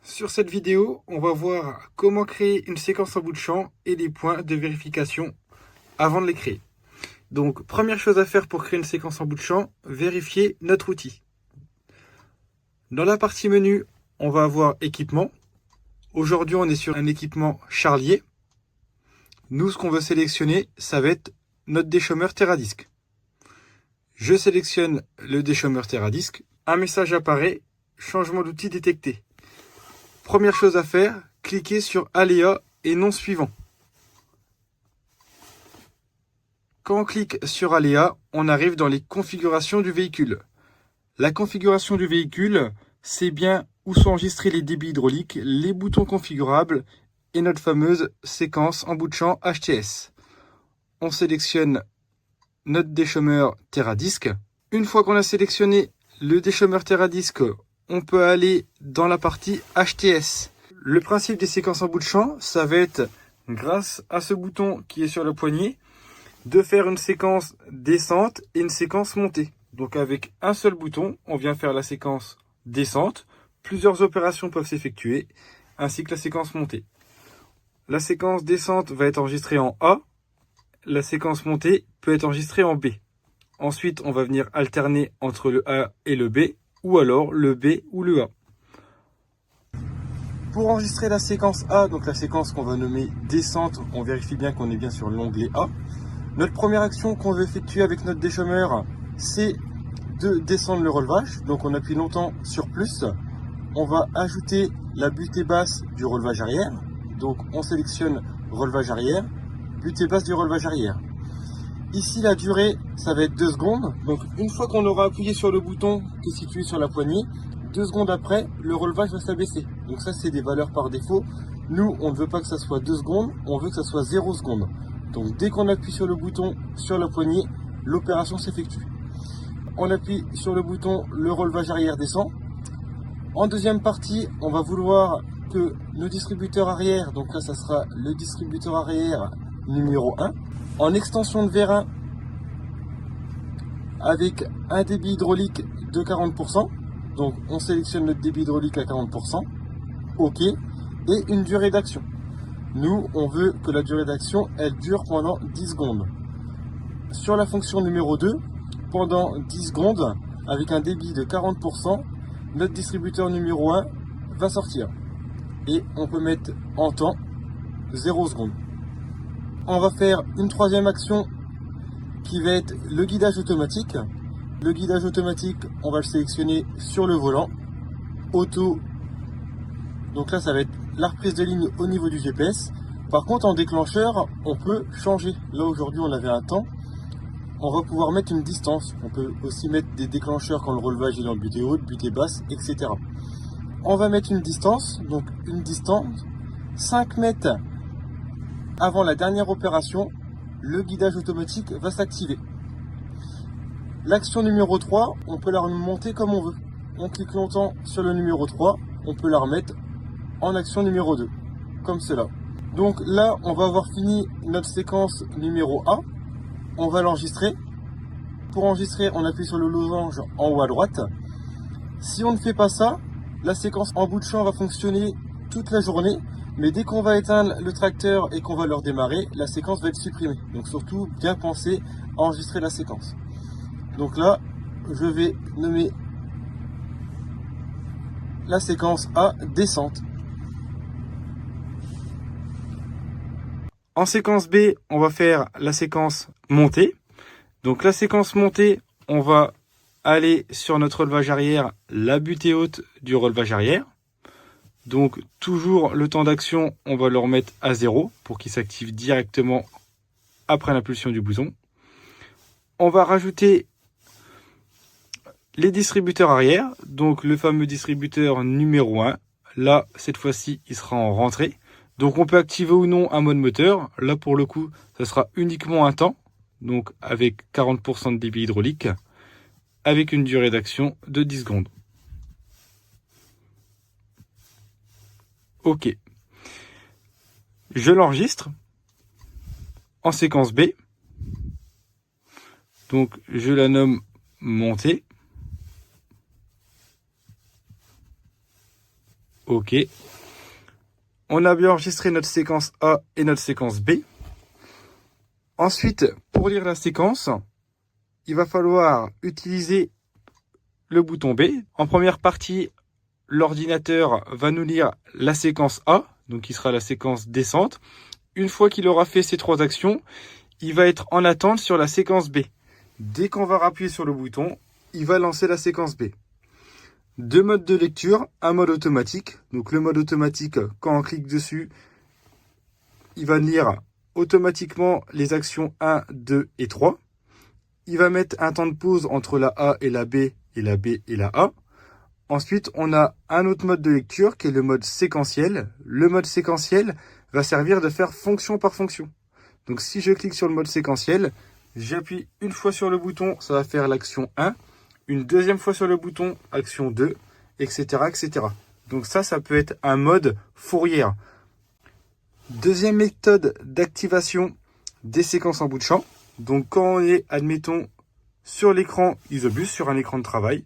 Sur cette vidéo, on va voir comment créer une séquence en bout de champ et les points de vérification avant de les créer. Donc, première chose à faire pour créer une séquence en bout de champ, vérifier notre outil. Dans la partie menu, on va avoir équipement. Aujourd'hui, on est sur un équipement charlier. Nous, ce qu'on veut sélectionner, ça va être notre déchômeur Teradisc. Je sélectionne le déchômeur Teradisc. Un message apparaît, changement d'outil détecté. Première chose à faire, cliquez sur Aléa et nom suivant. Quand on clique sur Aléa, on arrive dans les configurations du véhicule. La configuration du véhicule, c'est bien où sont enregistrés les débits hydrauliques, les boutons configurables et notre fameuse séquence en bout de champ HTS. On sélectionne notre déchômeur Teradisc. Une fois qu'on a sélectionné le déchômeur Teradisc, on peut aller dans la partie HTS. Le principe des séquences en bout de champ, ça va être, grâce à ce bouton qui est sur le poignet, de faire une séquence descente et une séquence montée. Donc avec un seul bouton, on vient faire la séquence descente. Plusieurs opérations peuvent s'effectuer, ainsi que la séquence montée. La séquence descente va être enregistrée en A. La séquence montée peut être enregistrée en B. Ensuite, on va venir alterner entre le A et le B, ou alors le B ou le A. Pour enregistrer la séquence A, donc la séquence qu'on va nommer descente, on vérifie bien qu'on est bien sur l'onglet A. Notre première action qu'on veut effectuer avec notre déchômeur, c'est de descendre le relevage. Donc on appuie longtemps sur plus. On va ajouter la butée basse du relevage arrière. Donc on sélectionne relevage arrière, butée basse du relevage arrière. Ici la durée, ça va être 2 secondes. Donc une fois qu'on aura appuyé sur le bouton qui est situé sur la poignée, 2 secondes après, le relevage va s'abaisser. Donc ça, c'est des valeurs par défaut. Nous, on ne veut pas que ça soit 2 secondes, on veut que ça soit 0 secondes. Donc dès qu'on appuie sur le bouton sur la poignée, l'opération s'effectue. On appuie sur le bouton, le relevage arrière descend. En deuxième partie, on va vouloir que le distributeur arrière, donc là ça sera le distributeur arrière numéro 1, en extension de vérin avec un débit hydraulique de 40%. Donc on sélectionne notre débit hydraulique à 40%, OK, et une durée d'action. Nous, on veut que la durée d'action, elle dure pendant 10 secondes. Sur la fonction numéro 2, pendant 10 secondes, avec un débit de 40%, notre distributeur numéro 1 va sortir. Et on peut mettre en temps 0 secondes. On va faire une troisième action qui va être le guidage automatique. Le guidage automatique, on va le sélectionner sur le volant. Auto. Donc là, ça va être la reprise de ligne au niveau du GPS. Par contre, en déclencheur, on peut changer. Là, aujourd'hui, on avait un temps. On va pouvoir mettre une distance. On peut aussi mettre des déclencheurs quand le relevage est dans le butée haute, butée basse, etc. On va mettre une distance. Donc, une distance 5 mètres avant la dernière opération. Le guidage automatique va s'activer. L'action numéro 3, on peut la remonter comme on veut. On clique longtemps sur le numéro 3, on peut la remettre en action numéro 2, comme cela. Donc là, on va avoir fini notre séquence numéro A. On va l'enregistrer. Pour enregistrer, on appuie sur le losange en haut à droite. Si on ne fait pas ça, la séquence en bout de champ va fonctionner toute la journée. Mais dès qu'on va éteindre le tracteur et qu'on va le redémarrer, la séquence va être supprimée. Donc surtout, bien penser à enregistrer la séquence. Donc là, je vais nommer la séquence A descente. En séquence B, on va faire la séquence montée. Donc la séquence montée, on va aller sur notre relevage arrière, la butée haute du relevage arrière. Donc toujours le temps d'action, on va le remettre à 0 pour qu'il s'active directement après l'impulsion du bouton. On va rajouter les distributeurs arrière, donc le fameux distributeur numéro 1. Là, cette fois-ci, il sera en rentrée. Donc on peut activer ou non un mode moteur. Là, pour le coup, ça sera uniquement un temps, donc avec 40% de débit hydraulique, avec une durée d'action de 10 secondes. OK. Je l'enregistre en séquence B. Donc je la nomme montée. OK. On a bien enregistré notre séquence A et notre séquence B. Ensuite, pour lire la séquence, il va falloir utiliser le bouton B. En première partie, l'ordinateur va nous lire la séquence A, donc qui sera la séquence descente. Une fois qu'il aura fait ces 3 actions, il va être en attente sur la séquence B. Dès qu'on va appuyer sur le bouton, il va lancer la séquence B. 2 modes de lecture, un mode automatique. Donc le mode automatique, quand on clique dessus, il va lire automatiquement les actions 1, 2 et 3. Il va mettre un temps de pause entre la A et la B et la B et la A. Ensuite, on a un autre mode de lecture qui est le mode séquentiel. Le mode séquentiel va servir de faire fonction par fonction. Donc si je clique sur le mode séquentiel, j'appuie une fois sur le bouton, ça va faire l'action 1. Une deuxième fois sur le bouton, action 2, etc., etc. Donc ça peut être un mode Fourier. Deuxième méthode d'activation des séquences en bout de champ. Donc quand on est, admettons, sur l'écran Isobus, sur un écran de travail,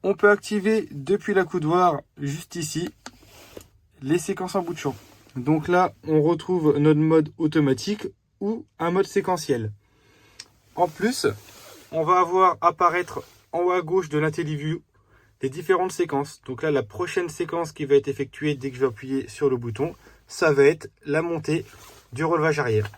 on peut activer depuis la coudoir, juste ici, les séquences en bout de champ. Donc là, on retrouve notre mode automatique ou un mode séquentiel. En plus, on va avoir apparaître en haut à gauche de l'IntelliView les différentes séquences. Donc là, la prochaine séquence qui va être effectuée dès que je vais appuyer sur le bouton, ça va être la montée du relevage arrière.